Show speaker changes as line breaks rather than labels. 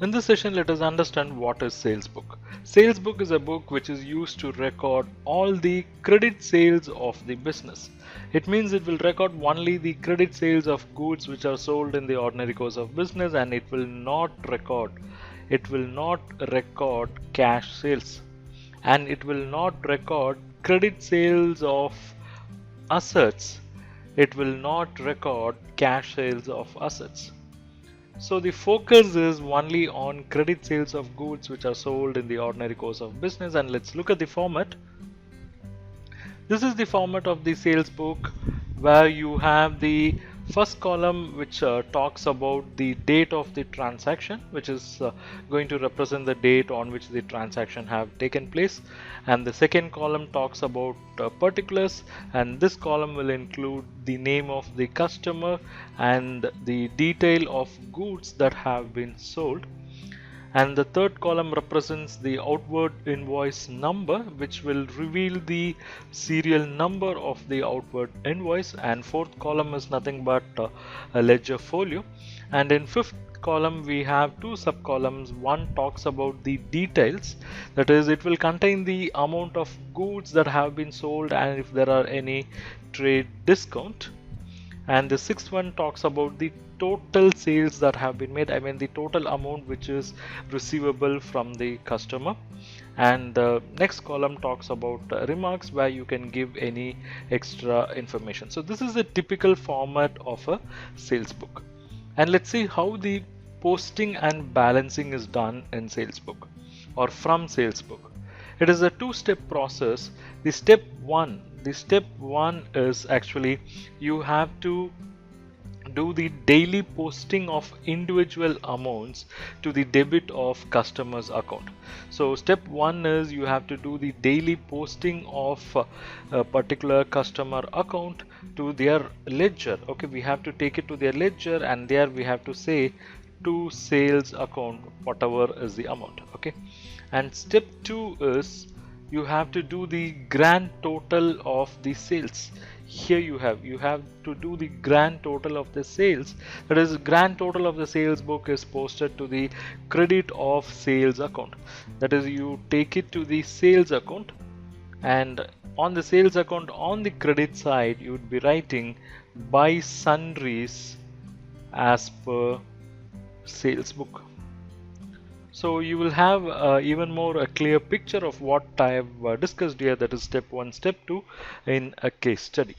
In this session, let us understand what is sales book. Sales book is a book which is used to record all the credit sales of the business. It means it will record only the credit sales of goods which are sold in the ordinary course of business, and it will not record cash sales, and it will not record credit sales of assets. It will not record cash sales of assets. So the focus is only on credit sales of goods which are sold in the ordinary course of business. And let's look at the format. This is the format of the sales book, where you have the first column which talks about the date of the transaction, which is going to represent the date on which the transaction have taken place, and the second column talks about particulars, and this column will include the name of the customer and the detail of goods that have been sold, and the third column represents the outward invoice number, which will reveal the serial number of the outward invoice, and fourth column is nothing but a ledger folio, and in fifth column we have two sub columns. One talks about the details, that is, it will contain the amount of goods that have been sold and if there are any trade discount, and the sixth one talks about the total sales that have been made, I mean the total amount which is receivable from the customer, and the next column talks about remarks, where you can give any extra information. So this is a typical format of a sales book, and let's see how the posting and balancing is done in sales book or from sales book. It is a two-step process. The step one is actually you have to do the daily posting of individual amounts to the debit of customer's account. So step one is you have to do the daily posting of a particular customer account to their ledger. Okay, we have to take it to their ledger, and there we have to say to sales account whatever is the amount. Okay, and step two is you have to do the grand total of the sales. Here you have to do the grand total of the sales, that is, grand total of the sales book is posted to the credit of sales account, that is, you take it to the sales account, and on the sales account on the credit side you would be writing by sundries as per sales book. So you will have even more a clear picture of what I have discussed here, that is step 1, step 2 in a case study.